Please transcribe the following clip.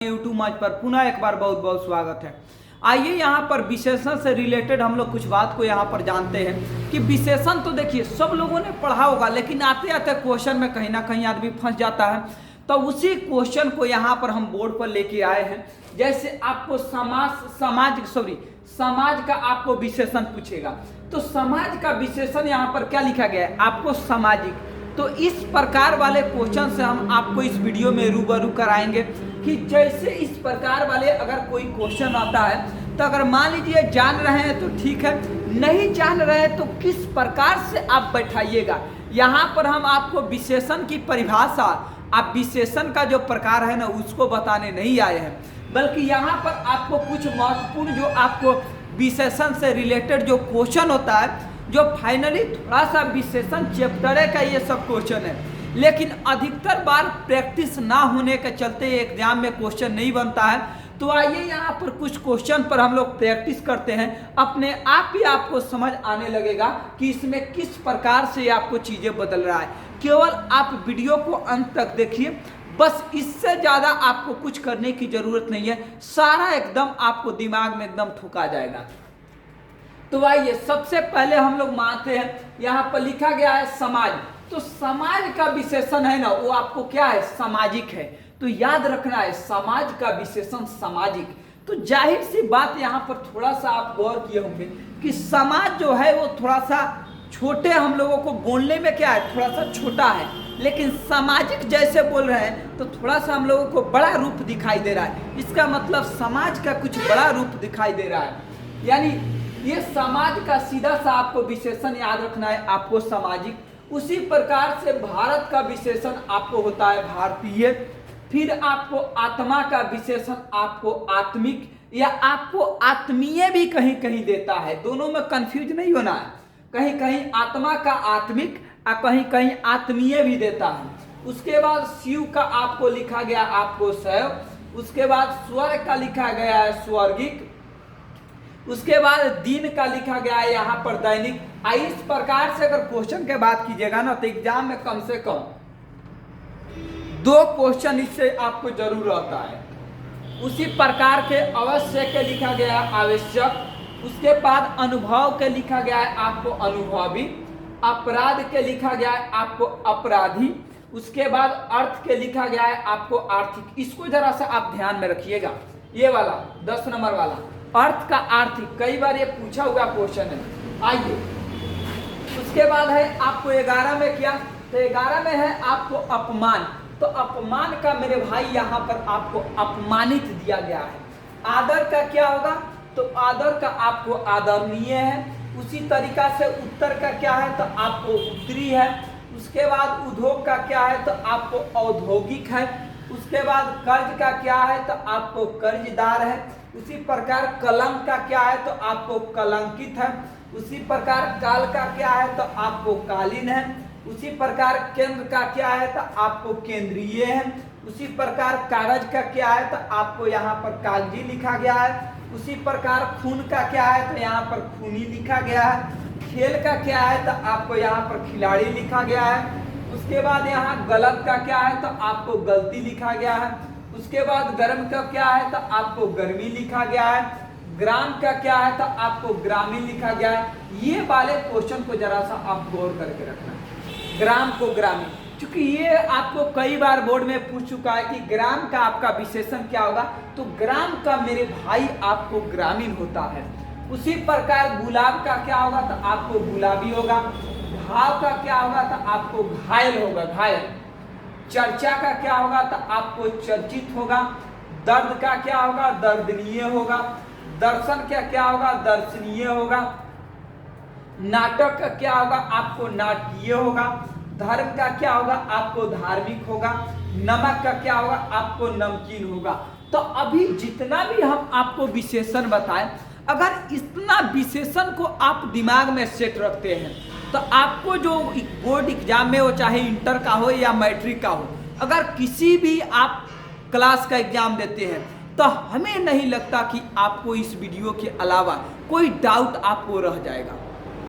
YouTube मंच पर पुनः एक बार बहुत बहुत स्वागत है। आइए यहाँ पर विशेषण से रिलेटेड हम लोग कुछ बात को यहाँ पर जानते हैं कि विशेषण तो देखिए सब लोगों ने पढ़ा होगा, लेकिन आते आते क्वेश्चन में कहीं ना कहीं आदमी फंस जाता है। तो उसी क्वेश्चन को यहाँ पर हम बोर्ड पर लेके आए हैं। जैसे आपको समाज का आपको विशेषण पूछेगा तो समाज का विशेषण यहाँ पर क्या लिखा गया है, आपको सामाजिक। तो इस प्रकार वाले क्वेश्चन से हम आपको इस वीडियो में रूबरू कराएंगे कि जैसे इस प्रकार वाले अगर कोई क्वेश्चन आता है तो अगर मान लीजिए जान रहे हैं तो ठीक है, नहीं जान रहे हैं तो किस प्रकार से आप बैठाइएगा। यहाँ पर हम आपको विशेषण की परिभाषा, आप विशेषण का जो प्रकार है ना उसको बताने नहीं आए हैं, बल्कि यहाँ पर आपको कुछ महत्वपूर्ण जो आपको विशेषण से रिलेटेड जो क्वेश्चन होता है, जो फाइनली थोड़ा सा विशेषण चैप्टर का ये सब क्वेश्चन है, लेकिन अधिकतर बार प्रैक्टिस ना होने के चलते एग्जाम में क्वेश्चन नहीं बनता है। तो आइए यहाँ पर कुछ क्वेश्चन पर हम लोग प्रैक्टिस करते हैं, अपने आप ही आपको समझ आने लगेगा कि इसमें किस प्रकार से आपको चीज़ें बदल रहा है। केवल आप वीडियो को अंत तक देखिए, बस इससे ज़्यादा आपको कुछ करने की ज़रूरत नहीं है, सारा एकदम आपको दिमाग में एकदम ठुका जाएगा। तो आइए सबसे पहले हम लोग मानते हैं, यहाँ पर लिखा गया है समाज। तो समाज का विशेषण है ना वो आपको क्या है, सामाजिक है। तो याद रखना है समाज का विशेषण सामाजिक। तो जाहिर सी बात यहाँ पर थोड़ा सा आप गौर किए होंगे कि समाज जो है वो थोड़ा सा छोटे, हम लोगों को बोलने में क्या है थोड़ा सा छोटा है, लेकिन सामाजिक जैसे बोल रहे हैं तो थोड़ा सा हम लोगों को बड़ा रूप दिखाई दे रहा है। इसका मतलब समाज का कुछ बड़ा रूप दिखाई दे रहा है, यानी ये समाज का सीधा सा आपको विशेषण याद रखना है, आपको सामाजिक। उसी प्रकार से भारत का विशेषण आपको होता है भारतीय। फिर आपको आत्मा का विशेषण आपको आत्मिक या आपको आत्मीय भी कहीं कहीं देता है, दोनों में कंफ्यूज नहीं होना है। कहीं कहीं आत्मा का आत्मिक और कहीं कहीं आत्मीय भी देता है। उसके बाद शिव का आपको लिखा गया आपको शैव। उसके बाद स्वर्ग का लिखा गया है स्वर्गिक। उसके बाद दिन का लिखा गया है यहाँ पर दैनिक। इस प्रकार से अगर क्वेश्चन के बात कीजिएगा ना तो एग्जाम में कम से कम 2 क्वेश्चन इससे आपको जरूर रहता है। उसी प्रकार के अवश्य के लिखा गया है आवश्यक। उसके बाद अनुभव के लिखा गया है आपको अनुभवी। अपराध के लिखा गया है आपको अपराधी। उसके बाद अर्थ के लिखा गया है आपको आर्थिक। इसको जरा सा आप ध्यान में रखिएगा, ये वाला 10 नंबर वाला अर्थ का आर्थिक, कई बार ये पूछा हुआ क्वेश्चन है। आइए उसके बाद है आपको 11 में क्या, तो 11 में है आपको अपमान। तो अपमान का मेरे भाई यहाँ पर आपको अपमानित दिया गया है। आदर का क्या होगा, तो आदर का आपको आदरणीय है। उसी तरीका से उत्तर का क्या है, तो आपको उत्तरी है। उसके बाद उद्योग का क्या है, तो आपको औद्योगिक है। उसके बाद कर्ज का क्या है, तो आपको कर्जदार है। उसी प्रकार कलंक का क्या है, तो आपको कलंकित है। उसी प्रकार काल का क्या है, तो आपको कालीन है। उसी प्रकार केंद्र का क्या है, तो आपको केंद्रीय है। उसी प्रकार कागज का क्या है, तो आपको यहाँ पर कागजी लिखा गया है। उसी प्रकार खून का क्या है, तो यहाँ पर खूनी लिखा गया है। खेल का क्या है, तो आपको यहाँ पर खिलाड़ी लिखा गया है। उसके बाद यहाँ गलत का क्या है, तो आपको गलती लिखा गया है। उसके बाद गर्म का क्या है, तो आपको गर्मी लिखा गया है। ग्राम का क्या है, तो आपको ग्रामीण लिखा गया है। ये वाले क्वेश्चन को जरा सा आप गौर करके रखना, ग्राम को ग्रामीण, क्योंकि ये आपको कई बार बोर्ड में पूछ चुका है कि ग्राम का आपका विशेषण क्या होगा। तो ग्राम का मेरे भाई आपको ग्रामीण होता है। उसी प्रकार गुलाब का क्या होगा, तो आपको गुलाबी होगा। घाव का क्या होगा, तो आपको घायल होगा, घायल। चर्चा का क्या होगा, तो आपको चर्चित होगा। दर्द का क्या होगा, दर्दनीय होगा। दर्शन का क्या होगा, दर्शनीय होगा। नाटक का क्या होगा, आपको नाट्य होगा। धर्म का क्या होगा, आपको धार्मिक होगा। नमक का क्या होगा, आपको नमकीन होगा। तो अभी जितना भी हम आपको विशेषण बताएं, अगर इतना विशेषण को आप दिमाग में सेट रखते हैं तो आपको जो बोर्ड एग्जाम में हो, चाहे इंटर का हो या मैट्रिक का हो, अगर किसी भी आप क्लास का एग्जाम देते हैं तो हमें नहीं लगता कि आपको इस वीडियो के अलावा कोई डाउट आपको रह जाएगा।